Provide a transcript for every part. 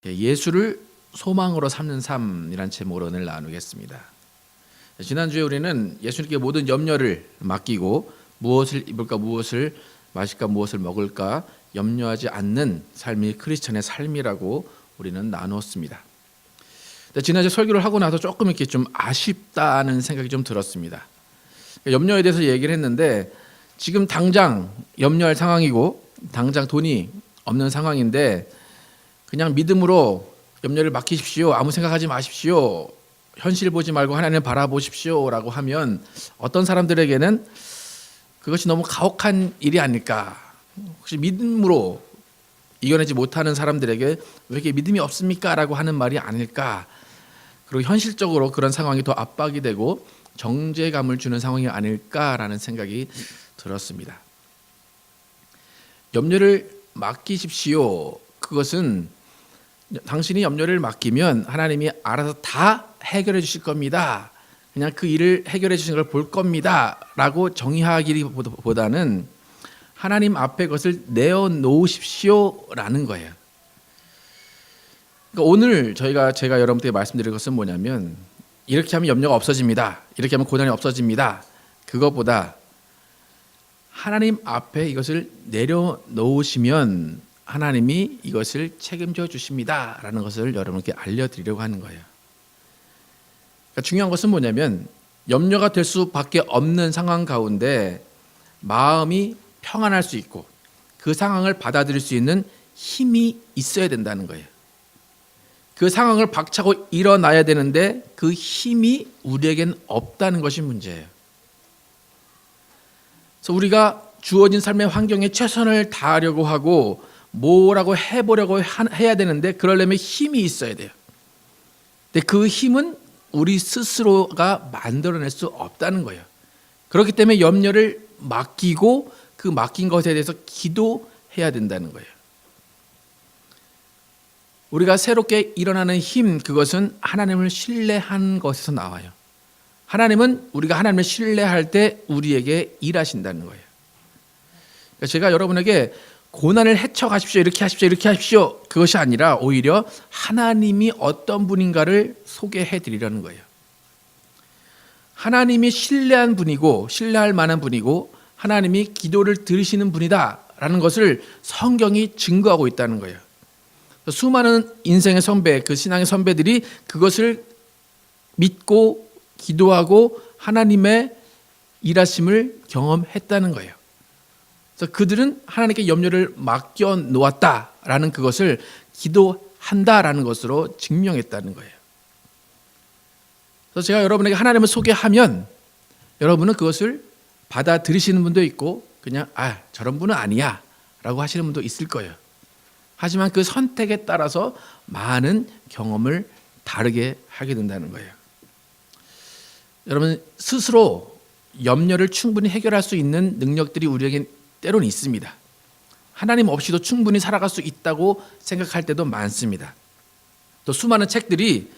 예수를 소망으로 삼는 삶이란 제목으로 오늘 나누겠습니다. 지난주에 우리는 예수님께 모든 염려를 맡기고 무엇을 입을까, 무엇을 마실까, 무엇을 먹을까 염려하지 않는 삶이 크리스천의 삶이라고 우리는 나누었습니다. 지난주에 설교를 하고 나서 조금 이렇게 좀 아쉽다는 생각이 좀 들었습니다. 염려에 대해서 얘기를 했는데 지금 당장 염려할 상황이고 당장 돈이 없는 상황인데 그냥 믿음으로 염려를 맡기십시오. 아무 생각하지 마십시오. 현실 보지 말고 하나님을 바라보십시오 라고 하면 어떤 사람들에게는 그것이 너무 가혹한 일이 아닐까. 혹시 믿음으로 이겨내지 못하는 사람들에게 왜 이렇게 믿음이 없습니까? 라고 하는 말이 아닐까. 그리고 현실적으로 그런 상황이 더 압박이 되고 정죄감을 주는 상황이 아닐까라는 생각이 들었습니다. 염려를 맡기십시오. 그것은 당신이 염려를 맡기면 하나님이 알아서 다 해결해 주실 겁니다. 그냥 그 일을 해결해 주시는 걸 볼 겁니다. 라고 정의하기보다는 하나님 앞에 그것을 내어놓으십시오 라는 거예요. 그러니까 오늘 제가 여러분께 말씀드릴 것은 뭐냐면 이렇게 하면 염려가 없어집니다. 이렇게 하면 고난이 없어집니다. 그것보다 하나님 앞에 이것을 내려놓으시면 하나님이 이것을 책임져 주십니다 라는 것을 여러분께 알려드리려고 하는 거예요. 그러니까 중요한 것은 뭐냐면 염려가 될 수밖에 없는 상황 가운데 마음이 평안할 수 있고 그 상황을 받아들일 수 있는 힘이 있어야 된다는 거예요. 그 상황을 박차고 일어나야 되는데 그 힘이 우리에겐 없다는 것이 문제예요. 그래서 우리가 주어진 삶의 환경에 최선을 다하려고 하고 뭐라고 해보려고 해야 되는데 그러려면 힘이 있어야 돼요. 근데 그 힘은 우리 스스로가 만들어낼 수 없다는 거예요. 그렇기 때문에 염려를 맡기고 그 맡긴 것에 대해서 기도해야 된다는 거예요. 우리가 새롭게 일어나는 힘, 그것은 하나님을 신뢰한 것에서 나와요. 하나님은 우리가 하나님을 신뢰할 때 우리에게 일하신다는 거예요. 그러니까 제가 여러분에게 고난을 헤쳐가십시오, 이렇게 하십시오, 이렇게 하십시오, 그것이 아니라 오히려 하나님이 어떤 분인가를 소개해 드리려는 거예요. 하나님이 신뢰한 분이고 신뢰할 만한 분이고 하나님이 기도를 들으시는 분이다라는 것을 성경이 증거하고 있다는 거예요. 수많은 인생의 선배, 그 신앙의 선배들이 그것을 믿고 기도하고 하나님의 일하심을 경험했다는 거예요. 그래서 그들은 하나님께 염려를 맡겨 놓았다라는 그것을 기도한다라는 것으로 증명했다는 거예요. 그래서 제가 여러분에게 하나님을 소개하면 여러분은 그것을 받아들이시는 분도 있고 그냥 저런 분은 아니야 라고 하시는 분도 있을 거예요. 하지만 그 선택에 따라서 많은 경험을 다르게 하게 된다는 거예요. 여러분 스스로 염려를 충분히 해결할 수 있는 능력들이 우리에게 때로는 있습니다. 하나님 없이도 충분히 살아갈 수 있다고 생각할 때도 많습니다. 또 수많은 책들이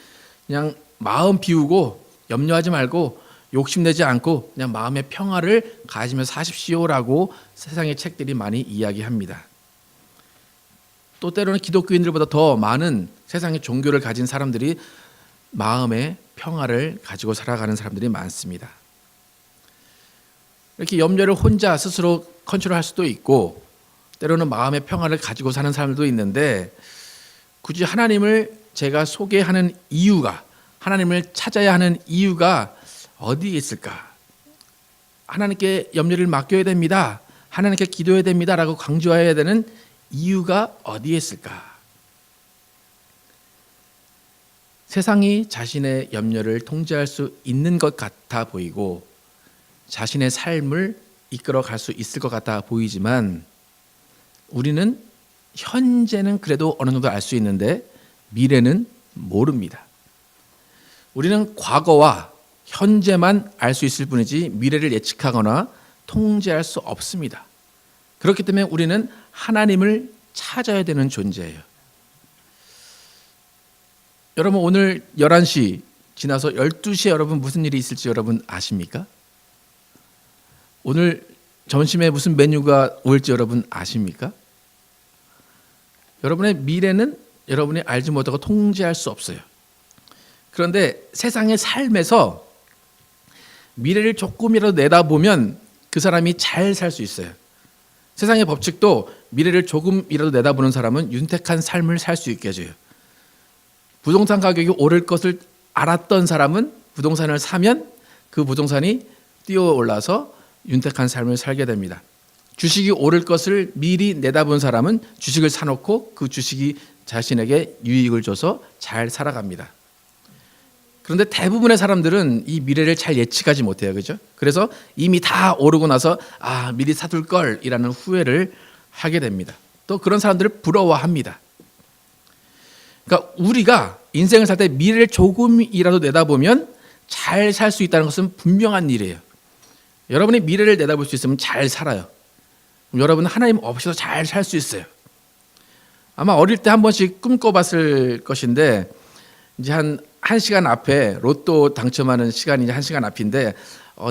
그냥 마음 비우고 염려하지 말고 욕심내지 않고 그냥 마음의 평화를 가지면서 사십시오라고 세상의 책들이 많이 이야기합니다. 또 때로는 기독교인들보다 더 많은 세상의 종교를 가진 사람들이 마음의 평화를 가지고 살아가는 사람들이 많습니다. 이렇게 염려를 혼자 스스로 컨트롤할 수도 있고 때로는 마음의 평화를 가지고 사는 사람들도 있는데 굳이 하나님을 제가 소개하는 이유가 하나님을 찾아야 하는 이유가 어디에 있을까? 하나님께 염려를 맡겨야 됩니다. 하나님께 기도해야 됩니다. 라고 강조해야 되는 이유가 어디에 있을까? 세상이 자신의 염려를 통제할 수 있는 것 같아 보이고 자신의 삶을 이끌어 갈 수 있을 것 같아 보이지만 우리는 현재는 그래도 어느 정도 알 수 있는데 미래는 모릅니다. 우리는 과거와 현재만 알 수 있을 뿐이지 미래를 예측하거나 통제할 수 없습니다. 그렇기 때문에 우리는 하나님을 찾아야 되는 존재예요. 여러분 오늘 11시 지나서 12시에 여러분 무슨 일이 있을지 여러분 아십니까? 오늘 점심에 무슨 메뉴가 올지 여러분 아십니까? 여러분의 미래는 여러분이 알지 못하고 통제할 수 없어요. 그런데 세상의 삶에서 미래를 조금이라도 내다보면 그 사람이 잘 살 수 있어요. 세상의 법칙도 미래를 조금이라도 내다보는 사람은 윤택한 삶을 살 수 있게 해줘요. 부동산 가격이 오를 것을 알았던 사람은 부동산을 사면 그 부동산이 뛰어올라서 윤택한 삶을 살게 됩니다. 주식이 오를 것을 미리 내다본 사람은 주식을 사놓고 그 주식이 자신에게 유익을 줘서 잘 살아갑니다. 그런데 대부분의 사람들은 이 미래를 잘 예측하지 못해요. 그죠? 그래서 이미 다 오르고 나서 미리 사둘 걸이라는 후회를 하게 됩니다. 또 그런 사람들을 부러워합니다. 그러니까 우리가 인생을 살 때 미래를 조금이라도 내다보면 잘 살 수 있다는 것은 분명한 일이에요. 여러분이 미래를 내다볼 수 있으면 잘 살아요. 여러분은 하나님 없이도 잘 살 수 있어요. 아마 어릴 때 한 번씩 꿈꿔봤을 것인데 이제 한 1시간 앞에 로또 당첨하는 시간이 이제 1시간 앞인데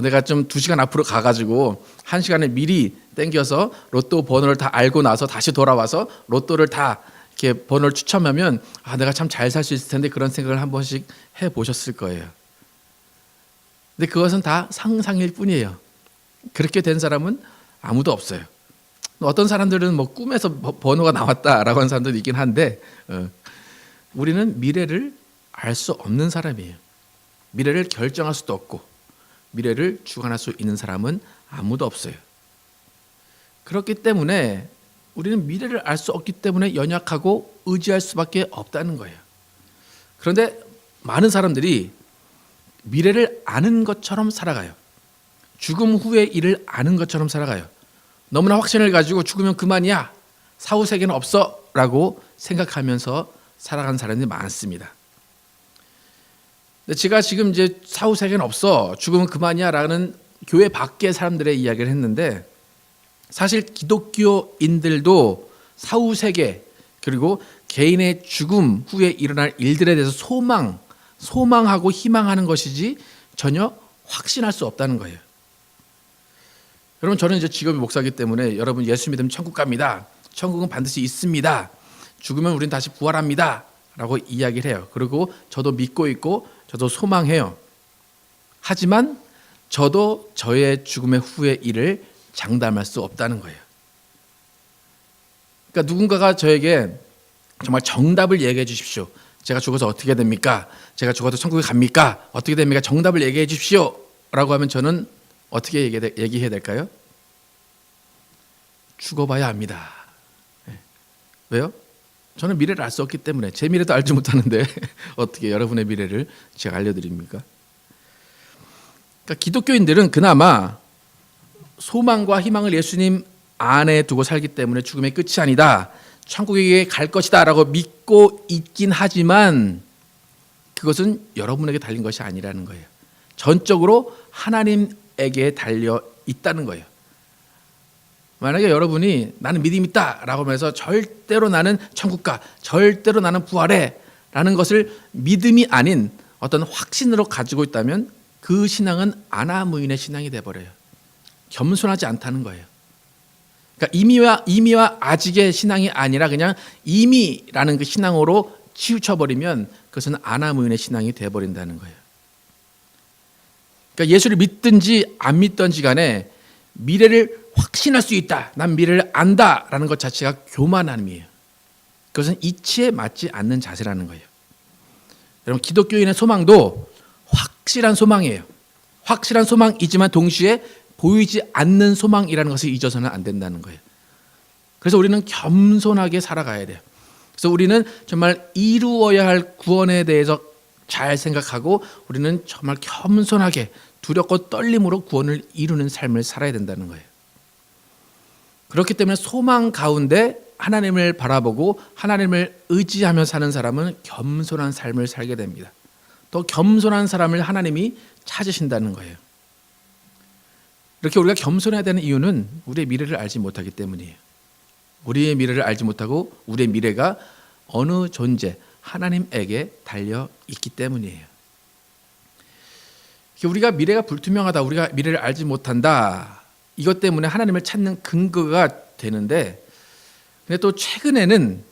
내가 좀 2시간 앞으로 가가지고 1시간을 미리 땡겨서 로또 번호를 다 알고 나서 다시 돌아와서 로또를 다 이렇게 번호를 추첨하면 내가 참 잘 살 수 있을 텐데 그런 생각을 한 번씩 해보셨을 거예요. 근데 그것은 다 상상일 뿐이에요. 그렇게 된 사람은 아무도 없어요. 어떤 사람들은 뭐 꿈에서 번호가 나왔다라고 하는 사람들도 있긴 한데 우리는 미래를 알 수 없는 사람이에요. 미래를 결정할 수도 없고 미래를 주관할 수 있는 사람은 아무도 없어요. 그렇기 때문에 우리는 미래를 알 수 없기 때문에 연약하고 의지할 수밖에 없다는 거예요. 그런데 많은 사람들이 미래를 아는 것처럼 살아가요. 죽음 후의 일을 아는 것처럼 살아가요. 너무나 확신을 가지고 죽으면 그만이야, 사후 세계는 없어 라고 생각하면서 살아가는 사람들이 많습니다. 제가 지금 이제 사후 세계는 없어, 죽으면 그만이야 라는 교회 밖의 사람들의 이야기를 했는데 사실 기독교인들도 사후 세계 그리고 개인의 죽음 후에 일어날 일들에 대해서 소망하고 희망하는 것이지 전혀 확신할 수 없다는 거예요. 여러분, 저는 이제 직업이 목사이기 때문에 여러분 예수 믿으면 천국 갑니다, 천국은 반드시 있습니다, 죽으면 우린 다시 부활합니다 라고 이야기를 해요. 그리고 저도 믿고 있고 저도 소망해요. 하지만 저도 저의 죽음의 후의 일을 장담할 수 없다는 거예요. 그러니까 누군가가 저에게 정말 정답을 얘기해 주십시오. 제가 죽어서 어떻게 됩니까? 제가 죽어서 천국에 갑니까? 어떻게 됩니까? 정답을 얘기해 주십시오 라고 하면 저는 어떻게 얘기해야 될까요? 죽어봐야 합니다. 왜요? 저는 미래를 알 수 없기 때문에. 제 미래도 알지 못하는데 어떻게 여러분의 미래를 제가 알려드립니까? 그러니까 기독교인들은 그나마 소망과 희망을 예수님 안에 두고 살기 때문에 죽음의 끝이 아니다, 천국에 갈 것이다 라고 믿고 있긴 하지만 그것은 여러분에게 달린 것이 아니라는 거예요. 전적으로 하나님에게 달려 있다는 거예요. 만약에 여러분이 나는 믿음 있다 라고 하면서 절대로 나는 천국 가, 절대로 나는 부활해 라는 것을 믿음이 아닌 어떤 확신으로 가지고 있다면 그 신앙은 아나무인의 신앙이 돼버려요. 겸손하지 않다는 거예요. 그러니까 이미와 아직의 신앙이 아니라 그냥 이미라는 그 신앙으로 치우쳐버리면 그것은 아나무인의 신앙이 돼버린다는 거예요. 그러니까 예수를 믿든지 안 믿든지 간에 미래를 확신할 수 있다, 난 미래를 안다라는 것 자체가 교만함이에요. 그것은 이치에 맞지 않는 자세라는 거예요. 여러분, 기독교인의 소망도 확실한 소망이에요. 확실한 소망이지만 동시에 보이지 않는 소망이라는 것을 잊어서는 안 된다는 거예요. 그래서 우리는 겸손하게 살아가야 돼요. 그래서 우리는 정말 이루어야 할 구원에 대해서 잘 생각하고 우리는 정말 겸손하게 두렵고 떨림으로 구원을 이루는 삶을 살아야 된다는 거예요. 그렇기 때문에 소망 가운데 하나님을 바라보고 하나님을 의지하며 사는 사람은 겸손한 삶을 살게 됩니다. 또 겸손한 사람을 하나님이 찾으신다는 거예요. 이렇게 우리가 겸손해야 되는 이유는 우리의 미래를 알지 못하기 때문이에요. 우리의 미래를 알지 못하고 우리의 미래가 어느 존재, 하나님에게 달려 있기 때문이에요. 우리가 미래가 불투명하다, 우리가 미래를 알지 못한다, 이것 때문에 하나님을 찾는 근거가 되는데, 근데 또 최근에는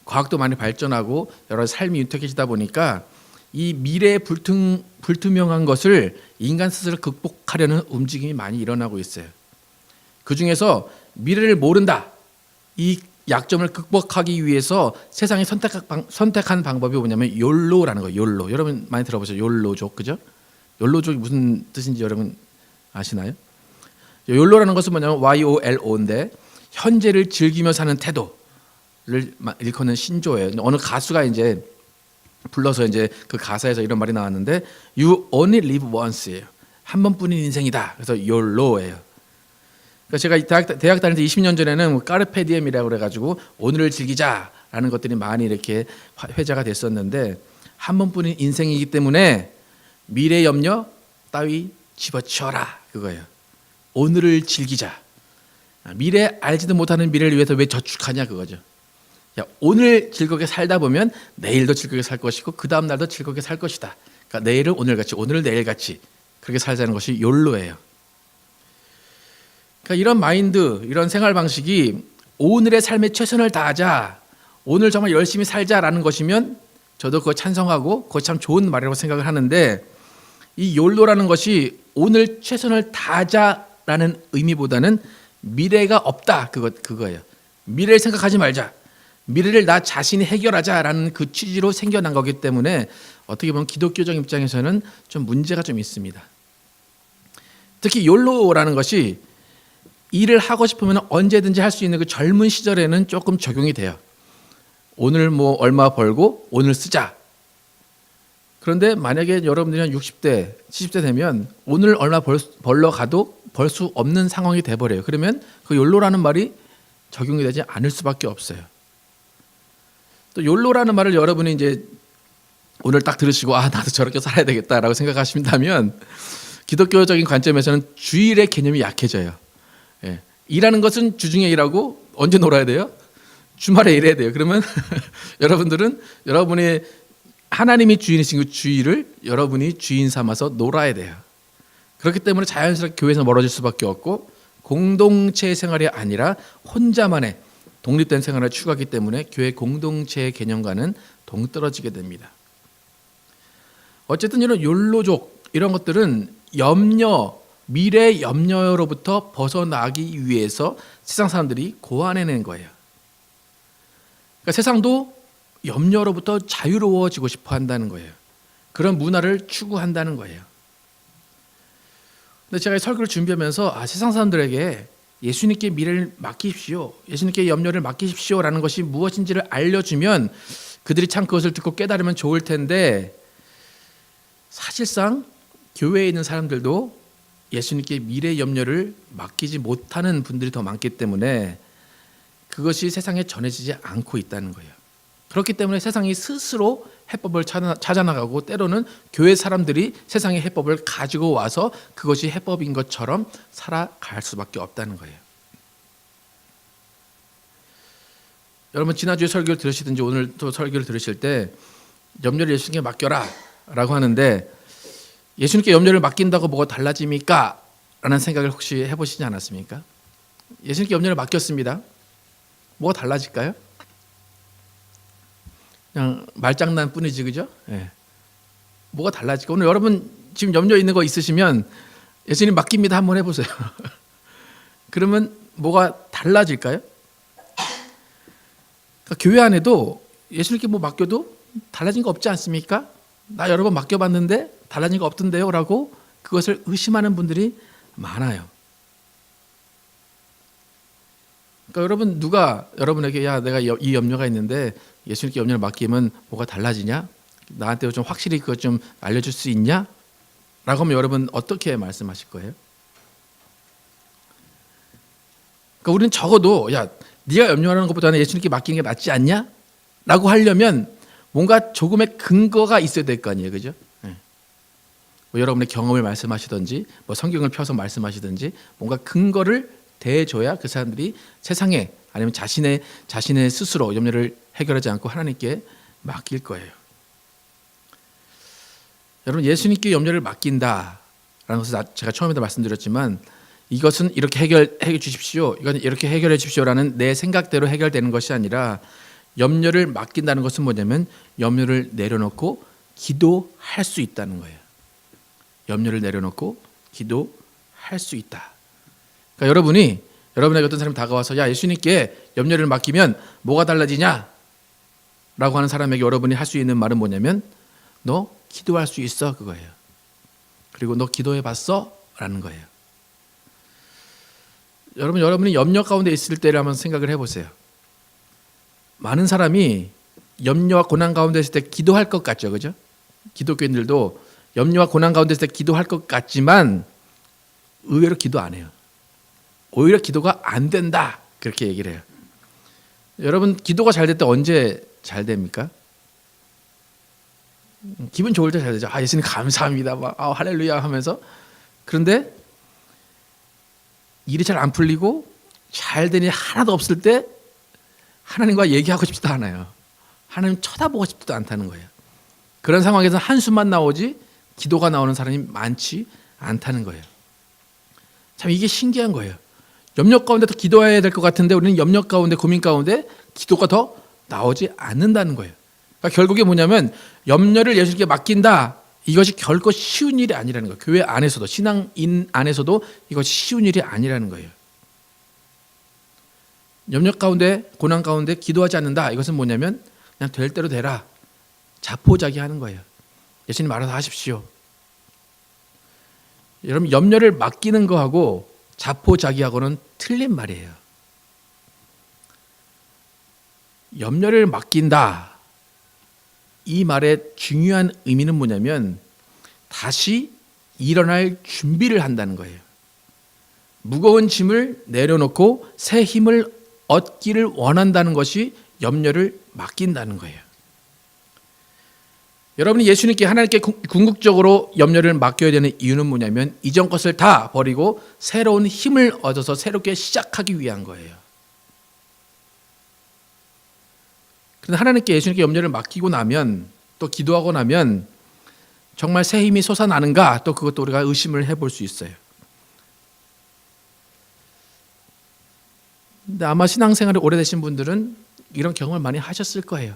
과학도 많이 발전하고 여러 삶이 윤택해지다 보니까 이 미래의 불투명한 것을 인간 스스로 극복하려는 움직임이 많이 일어나고 있어요. 그 중에서 미래를 모른다, 이 약점을 극복하기 위해서 세상이 선택한 방법이 뭐냐면 욜로라는 거예요. 욜로. 여러분 많이 들어보셨죠? 욜로족, 그죠? 욜로족이 무슨 뜻인지 여러분 아시나요? 욜로라는 것은 뭐냐면 YOLO인데 현재를 즐기며 사는 태도를 일컫는 신조예요. 어느 가수가 이제 불러서 이제 그 가사에서 이런 말이 나왔는데 You only live once예요. 한 번뿐인 인생이다. 그래서 YOLO예요. 그러니까 제가 대학 다닐 때 20년 전에는 뭐 까르페디엠이라고 그래가지고 오늘을 즐기자라는 것들이 많이 이렇게 회자가 됐었는데 한 번뿐인 인생이기 때문에 미래 염려 따위 집어치워라 그거예요. 오늘을 즐기자. 미래 알지도 못하는 미래를 위해서 왜 저축하냐 그거죠. 야, 오늘 즐겁게 살다 보면 내일도 즐겁게 살 것이고 그 다음 날도 즐겁게 살 것이다. 그러니까 내일을 오늘같이, 오늘을 내일같이 그렇게 살자는 것이 욜로예요. 그러니까 이런 마인드, 이런 생활 방식이 오늘의 삶에 최선을 다하자, 오늘 정말 열심히 살자라는 것이면 저도 그거 찬성하고 그거 참 좋은 말이라고 생각을 하는데, 이 욜로라는 것이 오늘 최선을 다하자라는 의미보다는 미래가 없다 그거예요. 미래를 생각하지 말자, 미래를 나 자신이 해결하자라는 그 취지로 생겨난 거기 때문에 어떻게 보면 기독교적 입장에서는 좀 문제가 좀 있습니다. 특히 욜로라는 것이 일을 하고 싶으면 언제든지 할 수 있는 그 젊은 시절에는 조금 적용이 돼요. 오늘 뭐 얼마 벌고 오늘 쓰자. 그런데 만약에 여러분들이 한 60대, 70대 되면 오늘 얼마 벌러 가도 벌 수 없는 상황이 돼버려요. 그러면 그 욜로라는 말이 적용이 되지 않을 수밖에 없어요. 또 욜로라는 말을 여러분이 이제 오늘 딱 들으시고 아 나도 저렇게 살아야 되겠다라고 생각하신다면 기독교적인 관점에서는 주일의 개념이 약해져요. 예. 일하는 것은 주중에 일하고 언제 놀아야 돼요? 주말에 일해야 돼요. 그러면 여러분들은 여러분의 하나님이 주인이신 그 주일을 여러분이 주인 삼아서 놀아야 돼요. 그렇기 때문에 자연스럽게 교회에서 멀어질 수밖에 없고 공동체 생활이 아니라 혼자만의 독립된 생활을 추구하기 때문에 교회 공동체의 개념과는 동떨어지게 됩니다. 어쨌든 이런 욜로족 이런 것들은 미래 염려로부터 벗어나기 위해서 세상 사람들이 고안해낸 거예요. 그러니까 세상도 염려로부터 자유로워지고 싶어 한다는 거예요. 그런 문화를 추구한다는 거예요. 근데 제가 설교를 준비하면서 세상 사람들에게 예수님께 미래를 맡기십시오, 예수님께 염려를 맡기십시오라는 것이 무엇인지를 알려주면 그들이 참 그것을 듣고 깨달으면 좋을 텐데, 사실상 교회에 있는 사람들도 예수님께 미래 염려를 맡기지 못하는 분들이 더 많기 때문에 그것이 세상에 전해지지 않고 있다는 거예요. 그렇기 때문에 세상이 스스로 해법을 찾아나가고 때로는 교회 사람들이 세상의 해법을 가지고 와서 그것이 해법인 것처럼 살아갈 수밖에 없다는 거예요. 여러분 지난주에 설교를 들으시든지 오늘 또 설교를 들으실 때 염려를 예수님께 맡겨라 라고 하는데, 예수님께 염려를 맡긴다고 뭐가 달라집니까? 라는 생각을 혹시 해보시지 않았습니까? 예수님께 염려를 맡겼습니다. 뭐가 달라질까요? 그냥 말장난 뿐이지, 그죠? 예. 뭐가 달라질까? 오늘 여러분 지금 염려 있는 거 있으시면 예수님 맡깁니다 한번 해보세요. 그러면 뭐가 달라질까요? 그러니까 교회 안에도 예수님께 뭐 맡겨도 달라진 거 없지 않습니까? 나 여러 번 맡겨봤는데 달라진 거 없던데요? 라고 그것을 의심하는 분들이 많아요. 그러니까 여러분 누가 여러분에게 야 내가 이 염려가 있는데 예수님께 염려를 맡기면 뭐가 달라지냐? 나한테 좀 확실히 그것 좀 알려줄 수 있냐? 라고 하면 여러분 어떻게 말씀하실 거예요? 그러니까 우리는 적어도 야 네가 염려하는 것보다는 예수님께 맡기는 게 낫지 않냐? 라고 하려면 뭔가 조금의 근거가 있어야 될 거 아니에요, 그죠? 네. 뭐 여러분의 경험을 말씀하시든지 뭐 성경을 펴서 말씀하시든지 뭔가 근거를 대줘야 그 사람들이 세상에 아니면 자신의 스스로 염려를 해결하지 않고 하나님께 맡길 거예요. 여러분 예수님께 염려를 맡긴다라는 것을 제가 처음에도 말씀드렸지만 이것은 이렇게 해결해 주십시오, 이건 이렇게 해결해 주십시오라는 내 생각대로 해결되는 것이 아니라 염려를 맡긴다는 것은 뭐냐면 염려를 내려놓고 기도할 수 있다는 거예요. 염려를 내려놓고 기도할 수 있다. 그러니까 여러분에게 어떤 사람이 다가와서 야, 예수님께 염려를 맡기면 뭐가 달라지냐? 라고 하는 사람에게 여러분이 할 수 있는 말은 뭐냐면 너 기도할 수 있어, 그거예요. 그리고 너 기도해 봤어? 라는 거예요. 여러분이 염려 가운데 있을 때를 한번 생각을 해보세요. 많은 사람이 염려와 고난 가운데 있을 때 기도할 것 같죠, 그죠? 기독교인들도 염려와 고난 가운데 있을 때 기도할 것 같지만 의외로 기도 안 해요. 오히려 기도가 안 된다, 그렇게 얘기를 해요. 여러분, 기도가 잘 될 때 언제 잘 됩니까? 기분 좋을 때 잘 되죠. 예수님 감사합니다, 막 할렐루야 하면서. 그런데 일이 잘 안 풀리고 잘 되니 하나도 없을 때 하나님과 얘기하고 싶지도 않아요. 하나님 쳐다보고 싶지도 않다는 거예요. 그런 상황에서 한숨만 나오지 기도가 나오는 사람이 많지 않다는 거예요. 참 이게 신기한 거예요. 염려 가운데 더 기도해야 될 것 같은데 우리는 염려 가운데, 고민 가운데 기도가 더 나오지 않는다는 거예요. 그러니까 결국에 뭐냐면 염려를 예수님께 맡긴다, 이것이 결코 쉬운 일이 아니라는 거예요. 교회 안에서도, 신앙인 안에서도 이것이 쉬운 일이 아니라는 거예요. 염려 가운데, 고난 가운데 기도하지 않는다, 이것은 뭐냐면 그냥 될 대로 되라, 자포자기하는 거예요. 예수님 알아서 하십시오. 여러분, 염려를 맡기는 거하고 자포자기하고는 틀린 말이에요. 염려를 맡긴다, 이 말의 중요한 의미는 뭐냐면 다시 일어날 준비를 한다는 거예요. 무거운 짐을 내려놓고 새 힘을 얻기를 원한다는 것이 염려를 맡긴다는 거예요. 여러분이 예수님께, 하나님께 궁극적으로 염려를 맡겨야 되는 이유는 뭐냐면 이전 것을 다 버리고 새로운 힘을 얻어서 새롭게 시작하기 위한 거예요. 그런데 하나님께, 예수님께 염려를 맡기고 나면, 또 기도하고 나면 정말 새 힘이 솟아나는가, 또 그것도 우리가 의심을 해볼 수 있어요. 근데 아마 신앙생활이 오래되신 분들은 이런 경험을 많이 하셨을 거예요.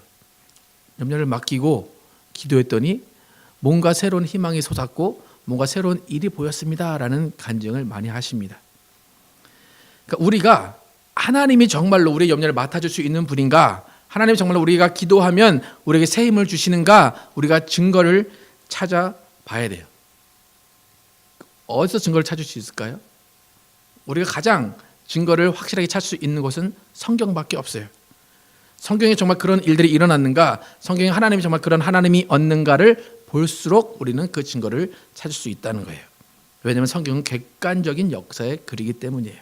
염려를 맡기고 기도했더니 뭔가 새로운 희망이 솟았고 뭔가 새로운 일이 보였습니다라는 간증을 많이 하십니다. 그러니까 우리가 하나님이 정말로 우리의 염려를 맡아줄 수 있는 분인가, 하나님이 정말로 우리가 기도하면 우리에게 새 힘을 주시는가, 우리가 증거를 찾아봐야 돼요. 어디서 증거를 찾을 수 있을까요? 우리가 가장 증거를 확실하게 찾을 수 있는 곳은 성경밖에 없어요. 성경에 정말 그런 일들이 일어났는가, 성경에 하나님이 정말 그런 하나님이 없는가를 볼수록 우리는 그 증거를 찾을 수 있다는 거예요. 왜냐하면 성경은 객관적인 역사의 글이기 때문이에요.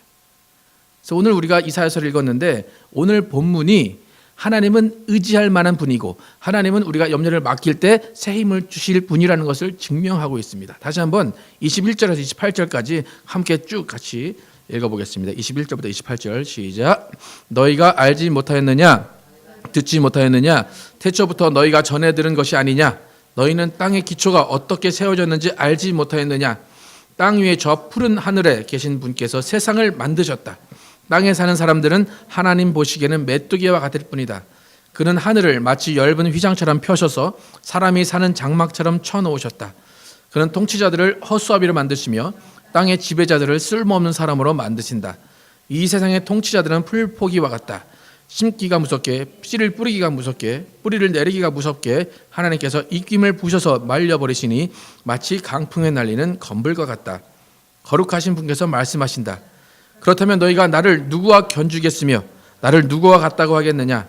그래서 오늘 우리가 이사야서를 읽었는데 오늘 본문이 하나님은 의지할 만한 분이고 하나님은 우리가 염려를 맡길 때 새 힘을 주실 분이라는 것을 증명하고 있습니다. 다시 한번 21절에서 28절까지 함께 쭉 같이 읽어보겠습니다. 21절부터 28절 시작. 너희가 알지 못하였느냐, 듣지 못하였느냐, 태초부터 너희가 전해 들은 것이 아니냐, 너희는 땅의 기초가 어떻게 세워졌는지 알지 못하였느냐, 땅 위에 저 푸른 하늘에 계신 분께서 세상을 만드셨다. 땅에 사는 사람들은 하나님 보시기에는 메뚜기와 같을 뿐이다. 그는 하늘을 마치 엷은 휘장처럼 펴셔서 사람이 사는 장막처럼 쳐놓으셨다. 그는 통치자들을 허수아비로 만드시며 땅의 지배자들을 쓸모없는 사람으로 만드신다. 이 세상의 통치자들은 풀포기와 같다. 심기가 무섭게, 씨를 뿌리기가 무섭게, 뿌리를 내리기가 무섭게 하나님께서 입김을 부셔서 말려버리시니 마치 강풍에 날리는 검불과 같다. 거룩하신 분께서 말씀하신다. 그렇다면 너희가 나를 누구와 견주겠으며 나를 누구와 같다고 하겠느냐?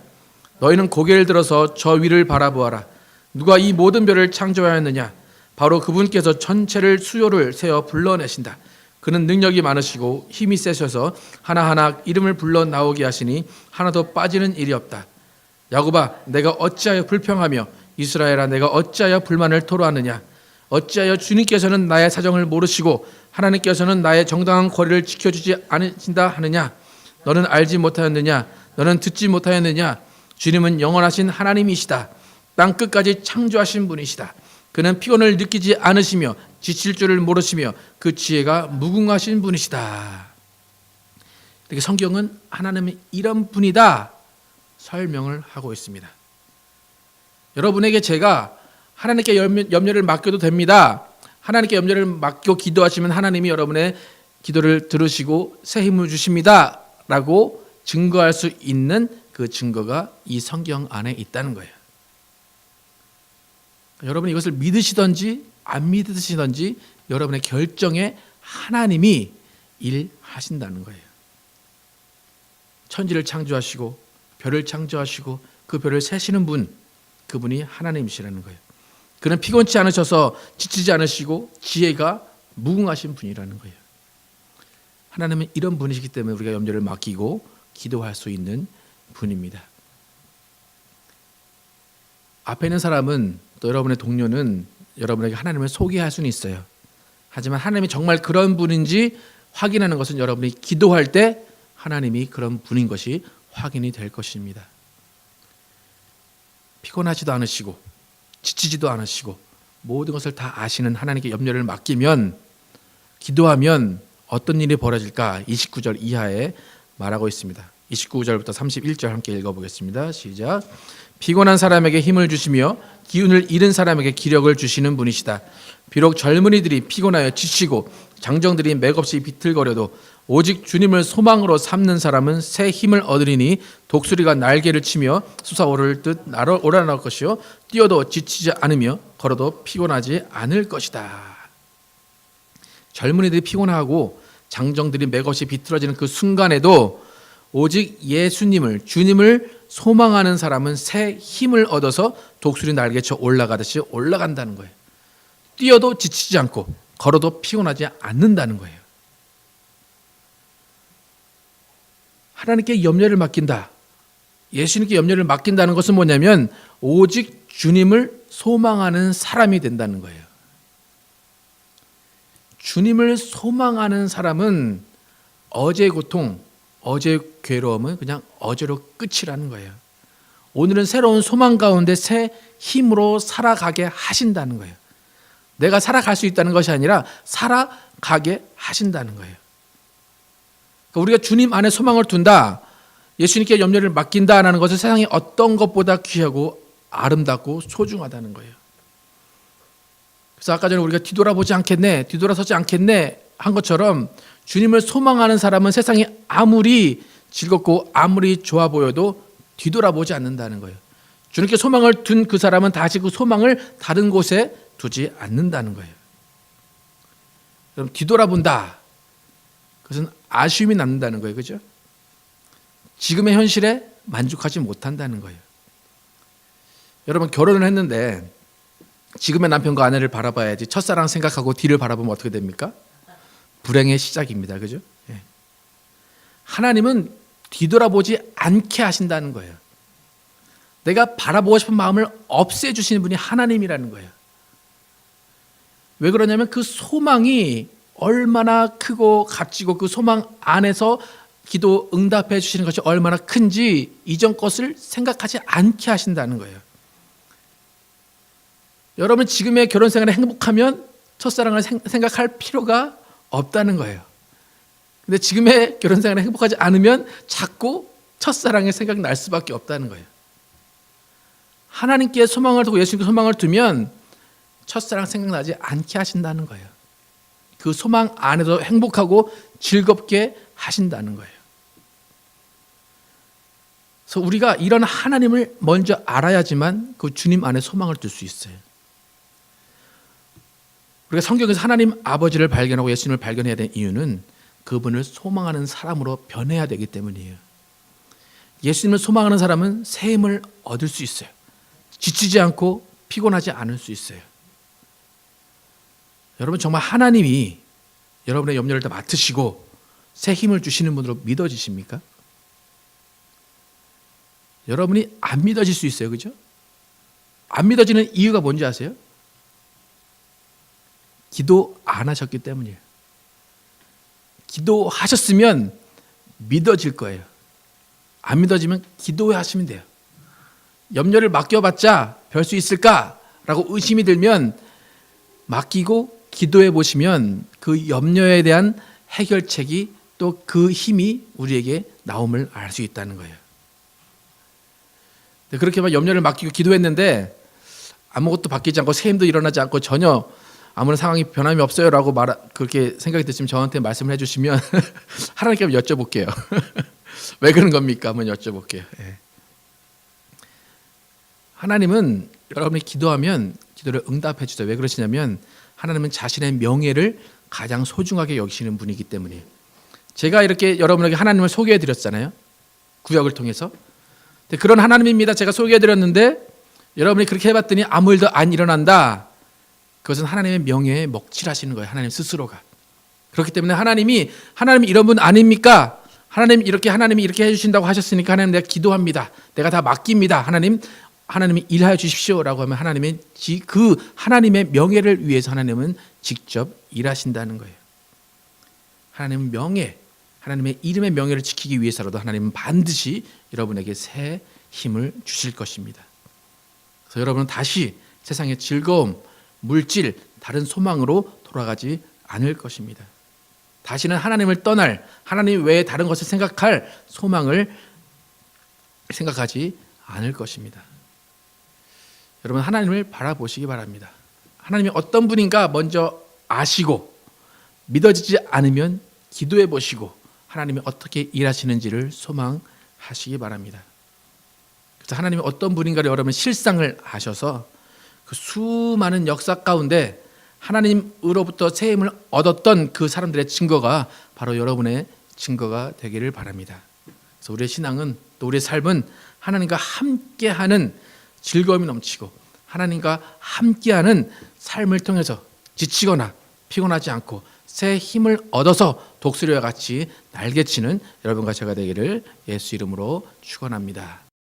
너희는 고개를 들어서 저 위를 바라보아라. 누가 이 모든 별을 창조하였느냐? 바로 그분께서 전체를 수요를 세어 불러내신다. 그는 능력이 많으시고 힘이 세셔서 하나하나 이름을 불러 나오게 하시니 하나도 빠지는 일이 없다. 야곱아, 내가 어찌하여 불평하며 이스라엘아, 내가 어찌하여 불만을 토로하느냐? 어찌하여 주님께서는 나의 사정을 모르시고 하나님께서는 나의 정당한 거리를 지켜주지 않으신다 하느냐? 너는 알지 못하였느냐? 너는 듣지 못하였느냐? 주님은 영원하신 하나님이시다. 땅 끝까지 창조하신 분이시다. 그는 피곤을 느끼지 않으시며 지칠 줄을 모르시며 그 지혜가 무궁하신 분이시다. 이렇게 성경은 하나님이 이런 분이다 설명을 하고 있습니다. 여러분에게 제가 하나님께 염려를 맡겨도 됩니다. 하나님께 염려를 맡겨 기도하시면 하나님이 여러분의 기도를 들으시고 새 힘을 주십니다 라고 증거할 수 있는 그 증거가 이 성경 안에 있다는 거예요. 여러분이 이것을 믿으시든지 안 믿으시든지 여러분의 결정에 하나님이 일하신다는 거예요. 천지를 창조하시고 별을 창조하시고 그 별을 세시는 분, 그분이 하나님이시라는 거예요. 그는 피곤치 않으셔서 지치지 않으시고 지혜가 무궁하신 분이라는 거예요. 하나님은 이런 분이시기 때문에 우리가 염려를 맡기고 기도할 수 있는 분입니다. 앞에 있는 사람은 또 여러분의 동료는 여러분에게 하나님을 소개할 수는 있어요. 하지만 하나님이 정말 그런 분인지 확인하는 것은 여러분이 기도할 때 하나님이 그런 분인 것이 확인이 될 것입니다. 피곤하지도 않으시고 지치지도 않으시고 모든 것을 다 아시는 하나님께 염려를 맡기면 기도하면 어떤 일이 벌어질까 29절 이하에 말하고 있습니다. 29절부터 31절 함께 읽어보겠습니다. 시작. 피곤한 사람에게 힘을 주시며 기운을 잃은 사람에게 기력을 주시는 분이시다. 비록 젊은이들이 피곤하여 지치고 장정들이 맥없이 비틀거려도 오직 주님을 소망으로 삼는 사람은 새 힘을 얻으리니 독수리가 날개를 치며 솟아오를 듯 올라날 것이요 뛰어도 지치지 않으며 걸어도 피곤하지 않을 것이다. 젊은이들이 피곤하고 장정들이 맥없이 비틀어지는 그 순간에도 오직 예수님을 주님을 소망하는 사람은 새 힘을 얻어서 독수리 날개쳐 올라가듯이 올라간다는 거예요. 뛰어도 지치지 않고 걸어도 피곤하지 않는다는 거예요. 하나님께 염려를 맡긴다. 예수님께 염려를 맡긴다는 것은 뭐냐면 오직 주님을 소망하는 사람이 된다는 거예요. 주님을 소망하는 사람은 어제의 고통, 어제의 괴로움은 그냥 어제로 끝이라는 거예요. 오늘은 새로운 소망 가운데 새 힘으로 살아가게 하신다는 거예요. 내가 살아갈 수 있다는 것이 아니라 살아가게 하신다는 거예요. 그러니까 우리가 주님 안에 소망을 둔다, 예수님께 염려를 맡긴다라는 것은 세상에 어떤 것보다 귀하고 아름답고 소중하다는 거예요. 그래서 아까 전에 우리가 뒤돌아보지 않겠네, 뒤돌아서지 않겠네 한 것처럼 주님을 소망하는 사람은 세상이 아무리 즐겁고 아무리 좋아 보여도 뒤돌아보지 않는다는 거예요. 주님께 소망을 둔 그 사람은 다시 그 소망을 다른 곳에 두지 않는다는 거예요. 그럼 뒤돌아본다. 그것은 아쉬움이 남는다는 거예요. 그죠? 지금의 현실에 만족하지 못한다는 거예요. 여러분 결혼을 했는데 지금의 남편과 아내를 바라봐야지 첫사랑 생각하고 뒤를 바라보면 어떻게 됩니까? 불행의 시작입니다. 그죠? 예. 하나님은 뒤돌아보지 않게 하신다는 거예요. 내가 바라보고 싶은 마음을 없애주시는 분이 하나님이라는 거예요. 왜 그러냐면 그 소망이 얼마나 크고 값지고 그 소망 안에서 기도 응답해 주시는 것이 얼마나 큰지 이전 것을 생각하지 않게 하신다는 거예요. 여러분 지금의 결혼 생활에 행복하면 첫사랑을 생각할 필요가 없다는 거예요. 근데 지금의 결혼 생활에 행복하지 않으면 자꾸 첫사랑의 생각이 날 수밖에 없다는 거예요. 하나님께 소망을 두고 예수님께 소망을 두면 첫사랑 생각나지 않게 하신다는 거예요. 그 소망 안에서 행복하고 즐겁게 하신다는 거예요. 그래서 우리가 이런 하나님을 먼저 알아야지만 그 주님 안에 소망을 둘 수 있어요. 우리가 성경에서 하나님 아버지를 발견하고 예수님을 발견해야 되는 이유는 그분을 소망하는 사람으로 변해야 되기 때문이에요. 예수님을 소망하는 사람은 새 힘을 얻을 수 있어요. 지치지 않고 피곤하지 않을 수 있어요. 여러분 정말 하나님이 여러분의 염려를 다 맡으시고 새 힘을 주시는 분으로 믿어지십니까? 여러분이 안 믿어질 수 있어요. 그죠? 안 믿어지는 이유가 뭔지 아세요? 기도 안 하셨기 때문이에요. 기도하셨으면 믿어질 거예요. 안 믿어지면 기도하시면 돼요. 염려를 맡겨봤자 별 수 있을까라고 의심이 들면 맡기고 기도해 보시면 그 염려에 대한 해결책이 또 그 힘이 우리에게 나옴을 알 수 있다는 거예요. 그렇게 막 염려를 맡기고 기도했는데 아무것도 바뀌지 않고 새 힘도 일어나지 않고 전혀 아무런 상황이 변함이 없어요라고 그렇게 생각이 드시면 저한테 말씀을 해주시면 하나님께 한번 여쭤볼게요. 왜 그런 겁니까? 한번 여쭤볼게요. 예. 하나님은 여러분이 기도하면 기도를 응답해 주세요. 왜 그러시냐면 하나님은 자신의 명예를 가장 소중하게 여기시는 분이기 때문이에요. 제가 이렇게 여러분에게 하나님을 소개해 드렸잖아요. 구약을 통해서. 그런 하나님입니다. 제가 소개해 드렸는데 여러분이 그렇게 해봤더니 아무 일도 안 일어난다. 그것은 하나님의 명예에 먹칠하시는 거예요. 하나님 스스로가. 그렇기 때문에 하나님이 이런 분 아닙니까? 하나님이 이렇게 해주신다고 하셨으니까 하나님 내가 기도합니다. 내가 다 맡깁니다. 하나님이 일하여 주십시오라고 하면 그 하나님의 명예를 위해서 하나님은 직접 일하신다는 거예요. 하나님의 이름의 명예를 지키기 위해서라도 하나님은 반드시 여러분에게 새 힘을 주실 것입니다. 그래서 여러분은 다시 세상의 즐거움, 물질, 다른 소망으로 돌아가지 않을 것입니다. 다시는 하나님을 떠날, 하나님 외에 다른 것을 생각할 소망을 생각하지 않을 것입니다. 여러분 하나님을 바라보시기 바랍니다. 하나님이 어떤 분인가 먼저 아시고 믿어지지 않으면 기도해 보시고 하나님이 어떻게 일하시는지를 소망하시기 바랍니다. 그래서 하나님이 어떤 분인가를 여러분 실상을 아셔서 그 수많은 역사 가운데 하나님으로부터 새 힘을 얻었던 그 사람들의 증거가 바로 여러분의 증거가 되기를 바랍니다. 그래서 우리의 신앙은 또 우리의 삶은 하나님과 함께하는 즐거움이 넘치고 하나님과 함께하는 삶을 통해서 지치거나 피곤하지 않고 새 힘을 얻어서 독수리와 같이 날개치는 여러분과 제가 되기를 예수 이름으로 축원합니다.